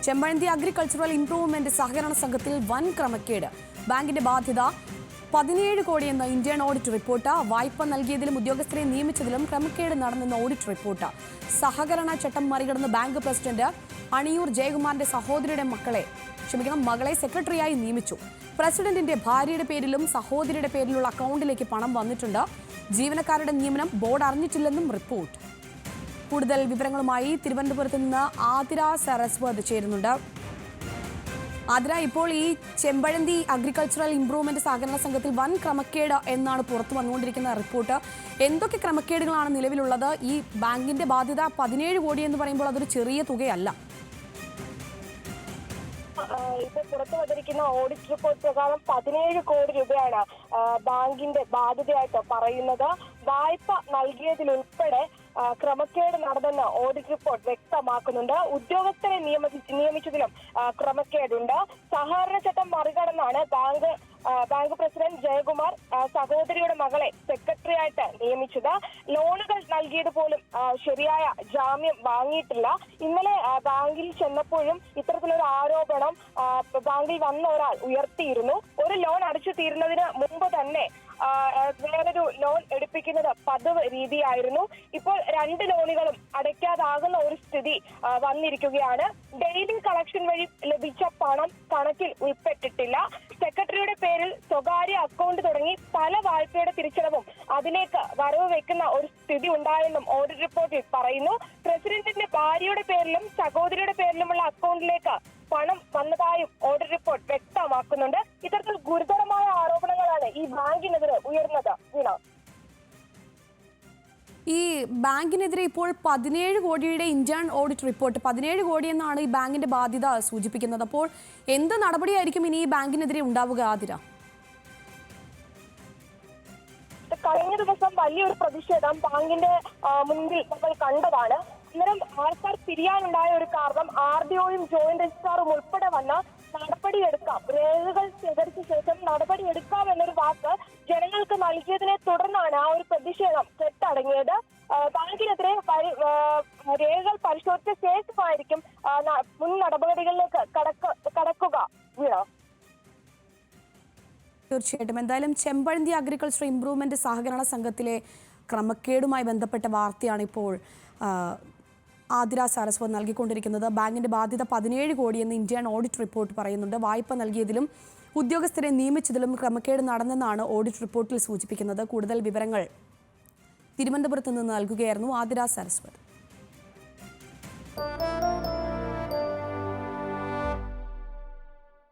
Chempazhanthi agricultural improvement സഹകരണ സംഘത്തിൽ വൻ ക്രമക്കേട്. ബാങ്കിന്റെ ബാധ്യത 17 കോടിയെന്ന ഇന്ത്യൻ ഓഡിറ്റ് റിപ്പോർട്ട്. വായ്പ നൽകിയതിലും ഉദ്യോഗസ്ഥരെ നിയമിച്ചതിലും ക്രമക്കേട് നടന്നെന്ന ഓഡിറ്റ് റിപ്പോർട്ട്. സഹകരണ ചട്ടം മറികടന്ന് ബാങ്ക് പ്രസിഡന്റ് അണിയൂർ ജയകുമാറിന്റെ സഹോദരിയുടെ മകളെ സെക്രട്ടറിയായി നിയമിച്ചു. പ്രസിഡന്റിന്റെ ഭാര്യയുടെ പേരിലും സഹോദരിയുടെ പേരിലുള്ള അക്കൗണ്ടിലേക്ക് പണം വന്നിട്ടുണ്ട്. ജീവനക്കാരുടെ നിയമനം ബോർഡ് അറിഞ്ഞിട്ടില്ലെന്നും റിപ്പോർട്ട്. കൂടുതൽ വിവരങ്ങളുമായി തിരുവനന്തപുരത്ത് നിന്ന് ആതിര സരസ്വത് ചേരുന്നുണ്ട്. ആതിര, ഇപ്പോൾ ഈ ചെമ്പഴന്തി അഗ്രികൾച്ചറൽ ഇംപ്രൂവ്മെന്റ് സഹകരണ സംഘത്തിൽ വൻ ക്രമക്കേട് എന്നാണ് പുറത്തു വന്നുകൊണ്ടിരിക്കുന്ന റിപ്പോർട്ട്. എന്തൊക്കെ ക്രമക്കേടുകളാണ് നിലവിലുള്ളത്? ഈ ബാങ്കിന്റെ ബാധ്യത 17 കോടി എന്ന് പറയുമ്പോൾ അതൊരു ചെറിയ തുകയല്ല. ഇപ്പൊ പുറത്തു വന്നിരിക്കുന്ന ഓഡിറ്റ് റിപ്പോർട്ട് പ്രകാരം 17 കോടി രൂപയാണ് ബാങ്കിന്റെ ബാധ്യതയായിട്ട് പറയുന്നത്. വായ്പ നൽകിയതിലുൾപ്പെടെ ക്രമക്കേട് നടന്നെന്ന് ഓഡിറ്റ് റിപ്പോർട്ട് വ്യക്തമാക്കുന്നുണ്ട്. ഉദ്യോഗസ്ഥരെ നിയമിച്ചതിലും ക്രമക്കേടുണ്ട്. സഹകരണ ചട്ടം മറികടന്നാണ് ബാങ്ക് പ്രസിഡന്റ് ജയകുമാർ സഹോദരിയുടെ മകളെ സെക്രട്ടറി ആയിട്ട് നിയമിച്ചത്. ലോണുകൾ നൽകിയത് പോലും ശരിയായ ജാമ്യം വാങ്ങിയിട്ടില്ല. ഇന്നലെ ബാങ്കിൽ ചെന്നപ്പോഴും ഇത്തരത്തിലൊരു ആരോപണം ബാങ്കിൽ വന്ന ഒരാൾ ഉയർത്തിയിരുന്നു. ഒരു ലോൺ അടച്ചു തീരുന്നതിന് മുമ്പ് തന്നെ വേറൊരു ലോൺ എടുപ്പിക്കുന്നത് പതിവ് രീതിയായിരുന്നു. ഇപ്പോൾ 2 ലോണുകളും അടയ്ക്കാതാകുന്ന ഒരു സ്ഥിതി വന്നിരിക്കുകയാണ്. ഡെയിലി കളക്ഷൻ വഴി ലഭിച്ച പണം കണക്കിൽ ഉൾപ്പെട്ടിട്ടില്ല. സെക്രട്ടറിയുടെ പേരിൽ സ്വകാര്യ അക്കൗണ്ട് തുടങ്ങി പല വായ്പയുടെ തിരിച്ചടവും അതിലേക്ക് വരവ് വെക്കുന്ന ഒരു സ്ഥിതി ഉണ്ടായെന്നും ഓഡിറ്റ് റിപ്പോർട്ടിൽ പറയുന്നു. പ്രസിഡന്റിന്റെ ഭാര്യയുടെ പേരിലും സഹോദരിയുടെ പേരിലുമുള്ള അക്കൗണ്ടിലേക്ക് പണം വന്നതായും ഓഡിറ്റ് റിപ്പോർട്ട് വ്യക്തമാക്കുന്നുണ്ട്. ഇത്തരത്തിൽ ഗുരുതരമായ ആരോപണങ്ങളാണ് ഈ ബാങ്കിനെതിരെ ഉയർന്നത്. ഈ ബാങ്കിനെതിരെ ഇപ്പോൾ 17 കോടിയുടെ ഇന്ത്യൻ ഓഡിറ്റ് റിപ്പോർട്ട്, 17 കോടി എന്നാണ് ഈ ബാങ്കിന്റെ ബാധ്യത സൂചിപ്പിക്കുന്നത്. അപ്പോൾ എന്ത് നടപടിയായിരിക്കും ഇനി ഈ ബാങ്കിനെതിരെ ഉണ്ടാവുക, ആതിര? കഴിഞ്ഞ ദിവസം വലിയൊരു പ്രതിഷേധം ബാങ്കിന്റെ മുൻപിൽ നമ്മൾ കണ്ടതാണ്. അന്നേരം ആൾക്കാർ പിരിയാനുണ്ടായ ഒരു കാരണം RDOയും ജോയിന്റ് രജിസ്ട്രാറും ഉൾപ്പെടെ വന്ന നടപടിയെടുക്കാം, രേഖകൾ ശേഖരിച്ച ശേഷം നടപടിയെടുക്കാം എന്നൊരു വാക്ക് ജനങ്ങൾക്ക് നൽകിയതിനെ തുടർന്നാണ് ആ ഒരു പ്രതിഷേധം കെട്ടടങ്ങിയത്. ബാങ്കിനെതിരെ രേഖകൾ പരിശോധിച്ച ശേഷമായിരിക്കും മുൻ നടപടികളിലേക്ക് കടക്കുക. തീർച്ചയായിട്ടും. എന്തായാലും ചെമ്പഴന്തി അഗ്രികൾച്ചർ ഇംപ്രൂവ്മെന്റ് സഹകരണ സംഘത്തിലെ ക്രമക്കേടുമായി ബന്ധപ്പെട്ട വാർത്തയാണ് ഇപ്പോൾ ആതിര സരസ്വത് നൽകിക്കൊണ്ടിരിക്കുന്നത്. ബാങ്കിന്റെ ബാധ്യത 17 കോടിയെന്ന് ഇന്ത്യൻ ഓഡിറ്റ് റിപ്പോർട്ട് പറയുന്നുണ്ട്. വായ്പ നൽകിയതിലും ഉദ്യോഗസ്ഥരെ നിയമിച്ചതിലും ക്രമക്കേട് നടന്നെന്നാണ് ഓഡിറ്റ് റിപ്പോർട്ടിൽ സൂചിപ്പിക്കുന്നത്. കൂടുതൽ വിവരങ്ങൾ തിരുവനന്തപുരത്ത് നിന്ന് നൽകുകയായിരുന്നു ആതിര സരസ്വത്.